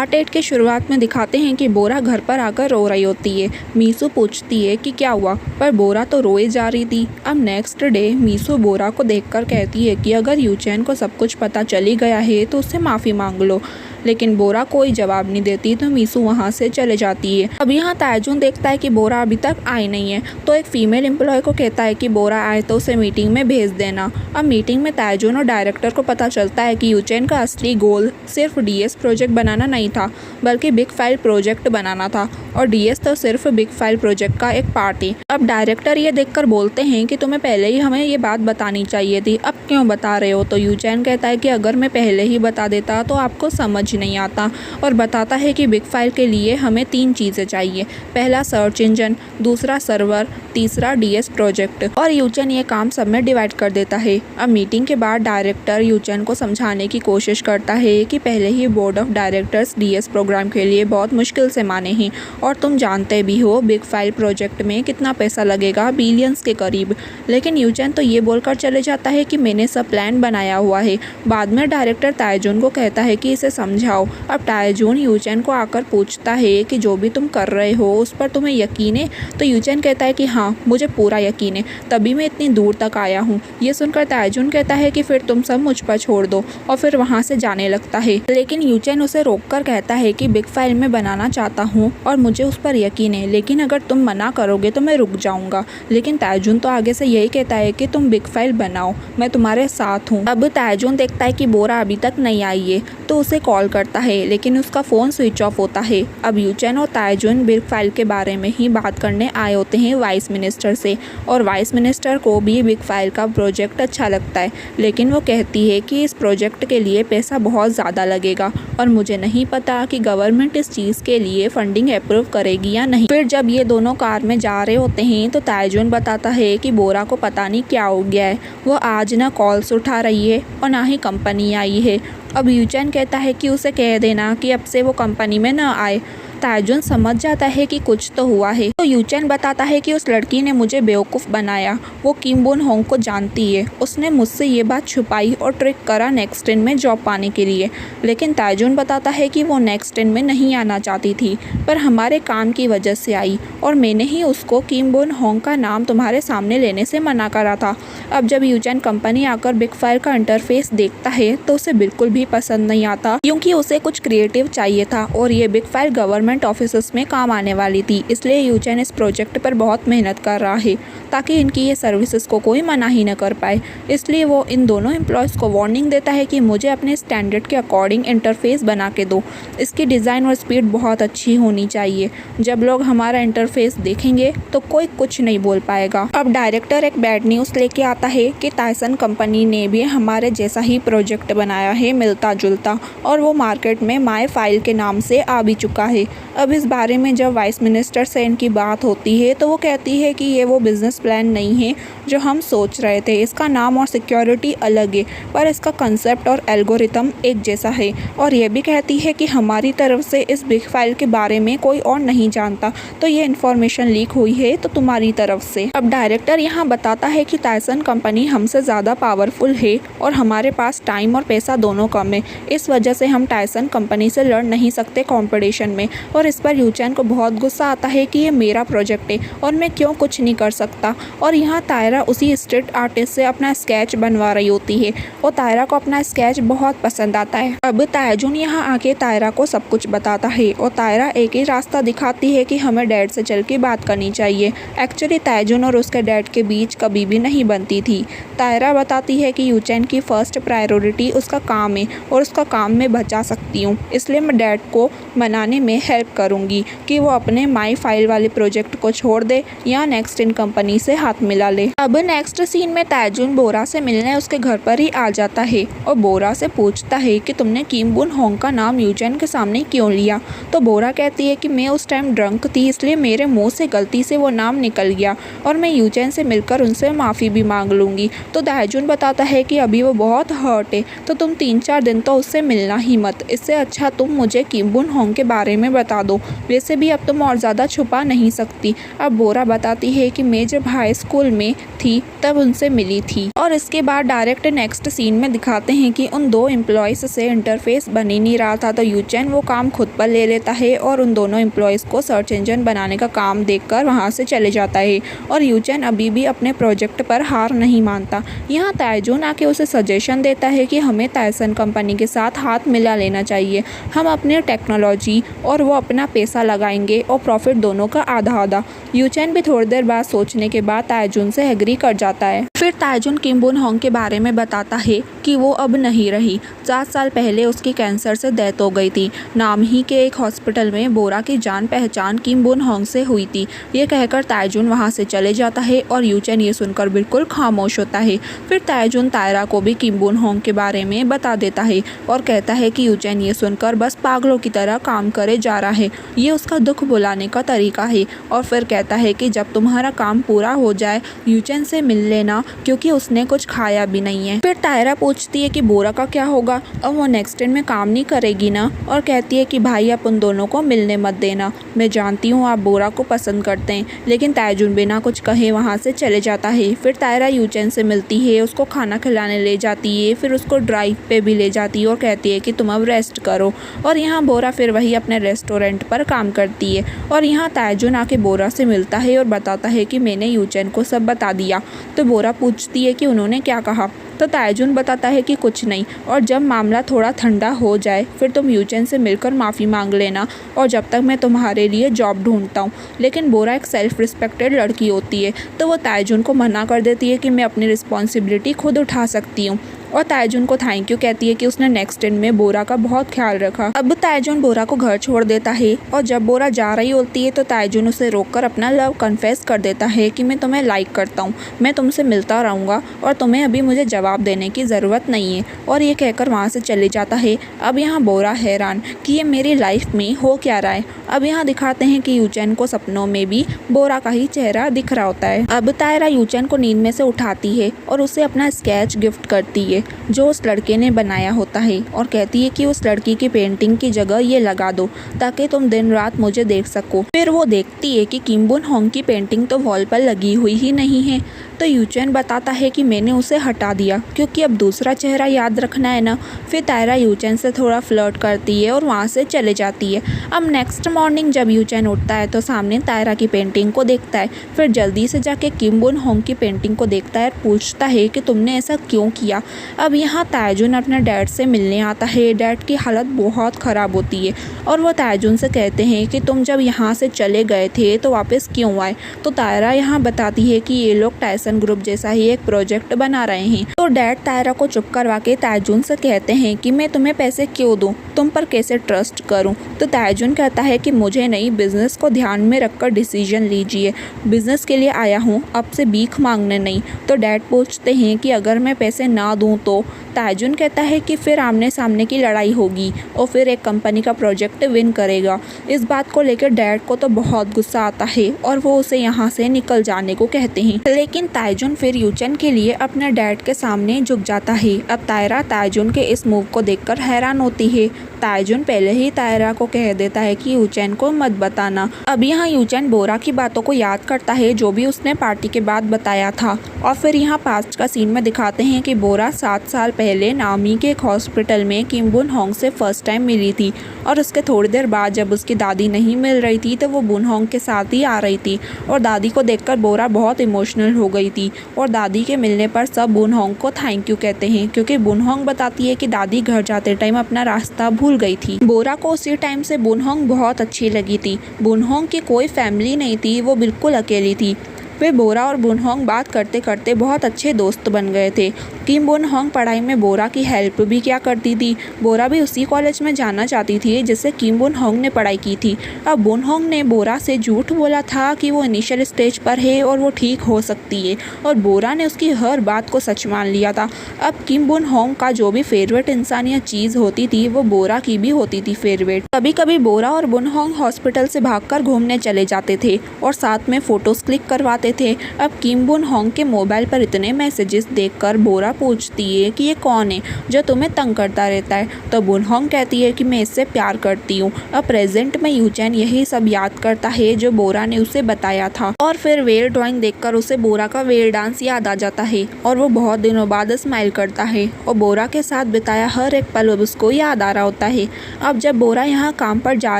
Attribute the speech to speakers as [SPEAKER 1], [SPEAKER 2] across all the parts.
[SPEAKER 1] Part 8 के शुरुआत में दिखाते हैं कि बोरा घर पर आकर रो रही होती है। मीसू पूछती है कि क्या हुआ, पर बोरा तो रोए जा रही थी। अब नेक्स्ट डे मीसू बोरा को देखकर कहती है कि अगर यूचैन को सब कुछ पता चली गया है तो उससे माफ़ी मांग लो, लेकिन बोरा कोई जवाब नहीं देती तो मीसू वहाँ से चले जाती है। अब यहाँ तायजुन देखता है कि बोरा अभी तक आई नहीं है, तो एक फीमेल एम्प्लॉय को कहता है कि बोरा आए तो उसे मीटिंग में भेज देना। अब मीटिंग में तायजुन और डायरेक्टर को पता चलता है कि यूचैन का असली गोल सिर्फ डीएस प्रोजेक्ट बनाना नहीं था, बल्कि बिग फाइल प्रोजेक्ट बनाना था, और डीएस तो सिर्फ बिग फाइल प्रोजेक्ट का एक पार्ट ही। अब डायरेक्टर ये देखकर बोलते हैं कि तुम्हें पहले ही हमें ये बात बतानी चाहिए थी, अब क्यों बता रहे हो। तो यूचैन कहता है कि अगर मैं पहले ही बता देता तो आपको समझ नहीं आता, और बताता है कि बिग फाइल के लिए हमें 3 चीज़ें चाहिए। पहला सर्च इंजन, दूसरा सर्वर, तीसरा डीएस प्रोजेक्ट, और यूचैन ये काम सब में डिवाइड कर देता है। अब मीटिंग के बाद डायरेक्टर यूचैन को समझाने की कोशिश करता है कि पहले ही board of directors DS program के लिए बहुत मुश्किल से माने हैं, और तुम जानते भी हो बिग फाइल प्रोजेक्ट में कितना पैसा लगेगा, बिलियंस के करीब। लेकिन यूचैन तो ये बोलकर चले जाता है कि मैंने सब प्लान बनाया हुआ है। बाद में डायरेक्टर तायजुन को कहता है कि इसे समझाओ। अब तायजुन यूचैन को आकर पूछता है कि जो भी तुम कर रहे हो उस पर तुम्हें यकीन है। तो यूचैन कहता है कि हाँ, मुझे पूरा यकीन है, तभी मैं इतनी दूर तक आया हूँ। ये सुनकर तायजुन कहता है कि फिर तुम सब मुझ पर छोड़ दो, और फिर वहाँ से जाने लगता है। लेकिन यूचैन उसे रोककर कहता है कि बिग फाइल में बनाना चाहता हूँ और मुझे उस पर यकीन है, लेकिन अगर तुम मना करोगे तो मैं रुक जाऊँगा। लेकिन तायजुन तो आगे से यही कहता है कि तुम बिग फाइल बनाओ, मैं तुम्हारे साथ हूँ। अब तायजुन देखता है कि बोरा अभी तक नहीं आई है, तो उसे कॉल करता है, लेकिन उसका फ़ोन स्विच ऑफ होता है। अब यूचैन और तायजुन बिग फाइल के बारे में ही बात करने आए होते हैं वाइस मिनिस्टर से, और वाइस मिनिस्टर को भी बिग फाइल का प्रोजेक्ट अच्छा लगता है, लेकिन वो कहती है कि इस प्रोजेक्ट के लिए पैसा बहुत ज़्यादा लगेगा और मुझे नहीं पता कि गवर्नमेंट इस चीज़ के लिए फंडिंग अप्रूव करेगी या नहीं। फिर जब ये दोनों कार में जा रहे होते हैं तो तायजुन बताता है कि बोरा को पता नहीं क्या हो गया है, वो आज ना कॉल्स उठा रही है और ना ही कंपनी आई है। अब यूचैन कहता है कि उसे कह देना कि अब से वो कंपनी में ना आए। तायजुन समझ जाता है कि कुछ तो हुआ है, तो यूचैन बताता है कि उस लड़की ने मुझे बेवकूफ़ बनाया, वो किम बुन होंग को जानती है, उसने मुझसे ये बात छुपाई और ट्रिक करा नेक्स्ट इन में जॉब पाने के लिए। लेकिन तायजुन बताता है कि वो नेक्स्ट इन में नहीं आना चाहती थी, पर हमारे काम की वजह से आई, और मैंने ही उसको किम बुन होंग का नाम तुम्हारे सामने लेने से मना करा था। अब जब यूचैन कंपनी आकर बिग फाइल का इंटरफेस देखता है तो उसे बिल्कुल भी पसंद नहीं आता, क्योंकि उसे कुछ क्रिएटिव चाहिए था, और ये बिग फाइल गवर्नमेंट ऑफिस में काम आने वाली थी। इसलिए यूचैन इस प्रोजेक्ट पर बहुत मेहनत कर रहा है ताकि इनकी ये सर्विसेज को कोई मना ही न कर पाए। इसलिए वो इन दोनों एम्प्लॉयज़ को वार्निंग देता है कि मुझे अपने स्टैंडर्ड के अकॉर्डिंग इंटरफेस बना के दो, इसकी डिज़ाइन और स्पीड बहुत अच्छी होनी चाहिए। जब लोग हमारा इंटरफेस देखेंगे तो कोई कुछ नहीं बोल पाएगा। अब डायरेक्टर एक बैड न्यूज़ लेके आता है कि टायसन कंपनी ने भी हमारे जैसा ही प्रोजेक्ट बनाया है, मिलता जुलता, और वो मार्केट में माई फाइल के नाम से आ भी चुका है। अब इस बारे में जब वाइस मिनिस्टर से इनकी बात होती है तो वो कहती है कि ये वो बिज़नेस प्लान नहीं है जो हम सोच रहे थे, इसका नाम और सिक्योरिटी अलग है, पर इसका कंसेप्ट और एल्गोरिथम एक जैसा है। और ये भी कहती है कि हमारी तरफ से इस बिग फाइल के बारे में कोई और नहीं जानता, तो ये इन्फॉर्मेशन लीक हुई है तो तुम्हारी तरफ से। अब डायरेक्टर यहाँ बताता है कि टायसन कंपनी हमसे ज़्यादा पावरफुल है और हमारे पास टाइम और पैसा दोनों कम है, इस वजह से हम टायसन कंपनी से लड़ नहीं सकते कॉम्पिटिशन में। और इस पर यूचैन को बहुत गुस्सा आता है कि ये मेरा प्रोजेक्ट है और मैं क्यों कुछ नहीं कर सकता। और यहाँ तायरा उसी स्ट्रीट आर्टिस्ट से अपना स्केच बनवा रही होती है, और तायरा को अपना स्केच बहुत पसंद आता है। अब तायजुन यहाँ आके तायरा को सब कुछ बताता है, और तायरा एक ही रास्ता दिखाती है कि हमें डैड से चल के बात करनी चाहिए। एक्चुअली तायजुन और उसके डैड के बीच कभी भी नहीं बनती थी। तायरा बताती है कि यूचैन की फर्स्ट प्रायोरिटी उसका काम है और उसका काम मैं बचा सकती हूँ, इसलिए मैं डैड को मनाने में हेल्प करूँगी कि वो अपने माई फाइल वाले प्रोजेक्ट को छोड़ दे या नेक्स्ट इन कंपनी से हाथ मिला ले। अब नेक्स्ट सीन में तायजुन बोरा से मिलने उसके घर पर ही आ जाता है और बोरा से पूछता है कि तुमने किम बुन होंग का नाम यूचैन के सामने क्यों लिया। तो बोरा कहती है कि मैं उस टाइम ड्रंक थी, इसलिए मेरे मुंह से गलती से वो नाम निकल गया, और मैं यूचैन से मिलकर उनसे माफ़ी भी मांग लूँगी। तो तायजुन बताता है कि अभी वो बहुत हर्ट है, तो तुम 3-4 दिन तो उससे मिलना ही मत, इससे अच्छा तुम मुझे किम बुन होंग के बारे में बता दो, वैसे भी अब तुम और ज़्यादा छुपा नहीं सकती। अब बोरा बताती है कि मैं जब हाई स्कूल में थी तब उनसे मिली थी। और इसके बाद डायरेक्ट नेक्स्ट सीन में दिखाते हैं कि उन दो एम्प्लॉयज़ से इंटरफेस बन ही नहीं रहा था, तो यूचेन वो काम खुद पर ले लेता है और उन दोनों एम्प्लॉयज़ को सर्च इंजन बनाने का काम देकर वहाँ से चले जाता है। और यूचेन अभी भी अपने प्रोजेक्ट पर हार नहीं मानता। यहाँ ताइजून आके उसे सजेशन देता है कि हमें टायसन कंपनी के साथ हाथ मिला लेना चाहिए। हम अपनी टेक्नोलॉजी और वो अपना पैसा लगाएंगे और प्रॉफिट दोनों का आधा आधा। यूचेन भी थोड़ी देर बाद सोचने के बाद ताइजून से एग्री कर जाता है। फिर ताइजून किम बुन होंग के बारे में बताता है कि वो अब नहीं रही। 7 साल पहले उसकी कैंसर से डेथ हो गई थी। नाम ही के एक हॉस्पिटल में बोरा की जान पहचान किम बुन होंग से हुई थी। ये कहकर ताइजून वहाँ से चले जाता है और यूचेन ये सुनकर बिल्कुल खामोश होता है। फिर ताइजून तायरा को भी किम बुन होंग के बारे में बता देता है और कहता है कि यूचेन ये सुनकर बस पागलों की तरह काम करे जा रहा है। ये उसका दुख बुलाने का तरीका है। और फिर कहता है कि जब तुम्हारा काम पूरा हो जाए यूचेन से मिल लेना, क्योंकि उसने कुछ खाया भी नहीं है। फिर तायरा पूछती है कि बोरा का क्या होगा, और वो नेक्स्ट डे में काम नहीं करेगी ना, और कहती है कि भाई आप उन दोनों को मिलने मत देना। मैं जानती हूँ आप बोरा को पसंद करते हैं। लेकिन ताइजून बिना कुछ कहे वहाँ से चले जाता है। फिर तायरा यूचेन से मिलती है, उसको खाना खिलाने ले जाती है, फिर उसको ड्राइव पे भी ले जाती है और कहती है कि तुम अब रेस्ट करो। और यहाँ बोरा फिर वही अपने रेस्टोरेंट पर काम करती है। और यहाँ ताइजून आके बोरा से मिलता है और बताता है कि मैंने यूचेन को सब बता दिया। तो बोरा पूछती है कि उन्होंने क्या कहा, तो ताइजून बताता है कि कुछ नहीं, और जब मामला थोड़ा ठंडा हो जाए फिर तुम यूचेन से मिलकर माफ़ी मांग लेना, और जब तक मैं तुम्हारे लिए जॉब ढूंढता हूँ। लेकिन बोरा एक सेल्फ रिस्पेक्टेड लड़की होती है, तो वो ताइजून को मना कर देती है कि मैं अपनी रिस्पॉन्सिबिलिटी खुद उठा सकती हूँ। और ताइजून को थैंक यू कहती है कि उसने नेक्स्ट दिन में बोरा का बहुत ख्याल रखा। अब ताइजून बोरा को घर छोड़ देता है, और जब बोरा जा रही होती है तो ताइजून उसे रोककर अपना लव कन्फेस कर देता है कि मैं तुम्हें लाइक करता हूँ, मैं तुमसे मिलता रहूँगा और तुम्हें अभी मुझे जवाब देने की ज़रूरत नहीं है। और ये कहकर वहाँ से चले जाता है। अब यहाँ बोरा हैरान कि ये मेरी लाइफ में हो क्या रहा है। अब यहाँ दिखाते हैं कि यूचेन को सपनों में भी बोरा का ही चेहरा दिख रहा होता है। अब तायरा यूचेन को नींद में से उठाती है और उसे अपना स्केच गिफ्ट करती है जो उस लड़के ने बनाया होता है, और कहती है कि उस लड़की की पेंटिंग की जगह ये लगा दो ताकि तुम दिन रात मुझे देख सको। फिर वो देखती है कि किम बुन होंग की पेंटिंग तो वॉल पर लगी हुई ही नहीं है। तो यूचेन बताता है कि मैंने उसे हटा दिया क्योंकि अब दूसरा चेहरा याद रखना है ना। फिर तायरा यूचेन से थोड़ा फ्लर्ट करती है और वहाँ से चले जाती है। अब नेक्स्ट मॉर्निंग जब यूचेन उठता है तो सामने तायरा की पेंटिंग को देखता है। फिर जल्दी से जाके किम बुन होंग की पेंटिंग को देखता है और पूछता है कि तुमने ऐसा क्यों किया। अब यहाँ ताइजून अपने डैड से मिलने आता है। डैड की हालत बहुत ख़राब होती है और वो ताइजून से कहते हैं कि तुम जब यहाँ से चले गए थे तो वापस क्यों आए। तो तायरा यहाँ बताती है कि ये लोग टायसन ग्रुप जैसा ही एक प्रोजेक्ट बना रहे हैं। तो डैड तायरा को चुप करवा के ताइजून से कहते हैं कि मैं तुम्हें पैसे क्यों दूँ, तुम पर कैसे ट्रस्ट करूँ। तो ताइजून कहता है कि मुझे नहीं, बिजनेस को ध्यान में रखकर डिसीजन लीजिए, बिजनेस के लिए आया हूँ, अब से भीख मांगने नहीं। तो डैड पूछते हैं कि अगर मैं पैसे ना दूँ तो। ताइजून कहता है कि फिर आमने सामने की लड़ाई होगी और फिर एक कंपनी का प्रोजेक्ट विन करेगा। इस बात को लेकर डैड को तो बहुत गुस्सा आता है और वो उसे यहाँ से निकल जाने को कहते हैं। लेकिन ताइजून फिर यूचेन के लिए अपने डैड के सामने झुक जाता है। अब तायरा ताइजून के इस मूव को देखकर हैरान होती है। ताइजून पहले ही तायरा को कह देता है कि यूचेन को मत बताना। अब यहाँ यूचेन बोरा की बातों को याद करता है जो भी उसने पार्टी के बाद बताया था। और फिर यहाँ पास्ट का सीन में दिखाते हैं कि बोरा 7 साल पहले नामी के एक हॉस्पिटल में किम बुन होंग से फर्स्ट टाइम मिली थी और उसके थोड़ी देर बाद जब उसकी दादी नहीं मिल रही थी तो वो बुन होंग के साथ ही आ रही थी और दादी को देखकर बोरा बहुत इमोशनल हो गई थी। और दादी के मिलने पर सब बुन होंग को थैंक यू कहते हैं क्योंकि बुन होंग बताती है कि दादी घर जाते टाइम अपना रास्ता भूल गई थी। बोरा को उसी टाइम से बुन होंग बहुत अच्छी लगी थी। बुन होंग की कोई फैमिली नहीं थी, वो बिल्कुल अकेली थी। वे बोरा और बुन होंग बात करते करते बहुत अच्छे दोस्त बन गए थे। किम बुन होंग पढ़ाई में बोरा की हेल्प भी किया करती थी। बोरा भी उसी कॉलेज में जाना चाहती थी जिससे किम बुन होंग ने पढ़ाई की थी। अब बुन होंग ने बोरा से झूठ बोला था कि वो इनिशियल स्टेज पर है और वो ठीक हो सकती है और बोरा ने उसकी हर बात को सच मान लिया था। अब किम बुन होंग का जो भी फेवरेट इंसान या चीज़ होती थी वो बोरा की भी होती थी फेवरेट। कभी कभी बोरा और बुन होंग हॉस्पिटल से भागकर घूमने चले जाते थे और साथ में फ़ोटोज़ क्लिक करवाते जाते थे। अब किम बुन होंग के मोबाइल पर इतने मैसेजेस देखकर बोरा पूछती है कि ये कौन है जो तुम्हें तंग करता रहता है। तो बुन होंग कहती है कि मैं इससे प्यार करती हूँ। अब प्रेजेंट में यूचैन यही सब याद करता है जो बोरा ने उसे बताया था और फिर वेल ड्राइंग देखकर उसे बोरा का वेल डांस याद आ जाता है और वो बहुत दिनों बाद स्माइल करता है और बोरा के साथ बिताया हर एक पल उसको याद आ रहा होता है। अब जब बोरा यहाँ काम पर जा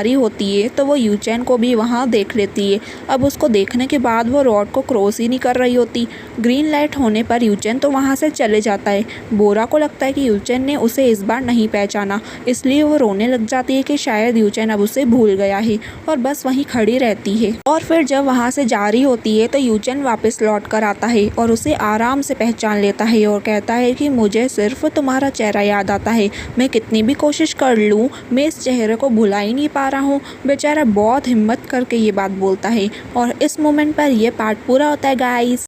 [SPEAKER 1] रही होती है तो वो यूचैन को भी वहाँ देख लेती है। अब उसको देखने के बाद वो रोड को क्रॉस ही नहीं कर रही होती। ग्रीन लाइट होने पर यूचैन तो वहाँ से चले जाता है। बोरा को लगता है कि यूचैन ने उसे इस बार नहीं पहचाना, इसलिए वो रोने लग जाती है कि शायद यूचैन अब उसे भूल गया है और बस वहीं खड़ी रहती है। और फिर जब वहाँ से जा रही होती है तो यूचैन वापस लौट कर आता है और उसे आराम से पहचान लेता है और कहता है कि मुझे सिर्फ तुम्हारा चेहरा याद आता है, मैं कितनी भी कोशिश कर लूँ मैं इस चेहरे को भुला ही नहीं पा रहा हूँ। बेचारा बहुत हिम्मत करके ये बात बोलता है और इस मोमेंट पर यह पार्ट पूरा होता है गाइस।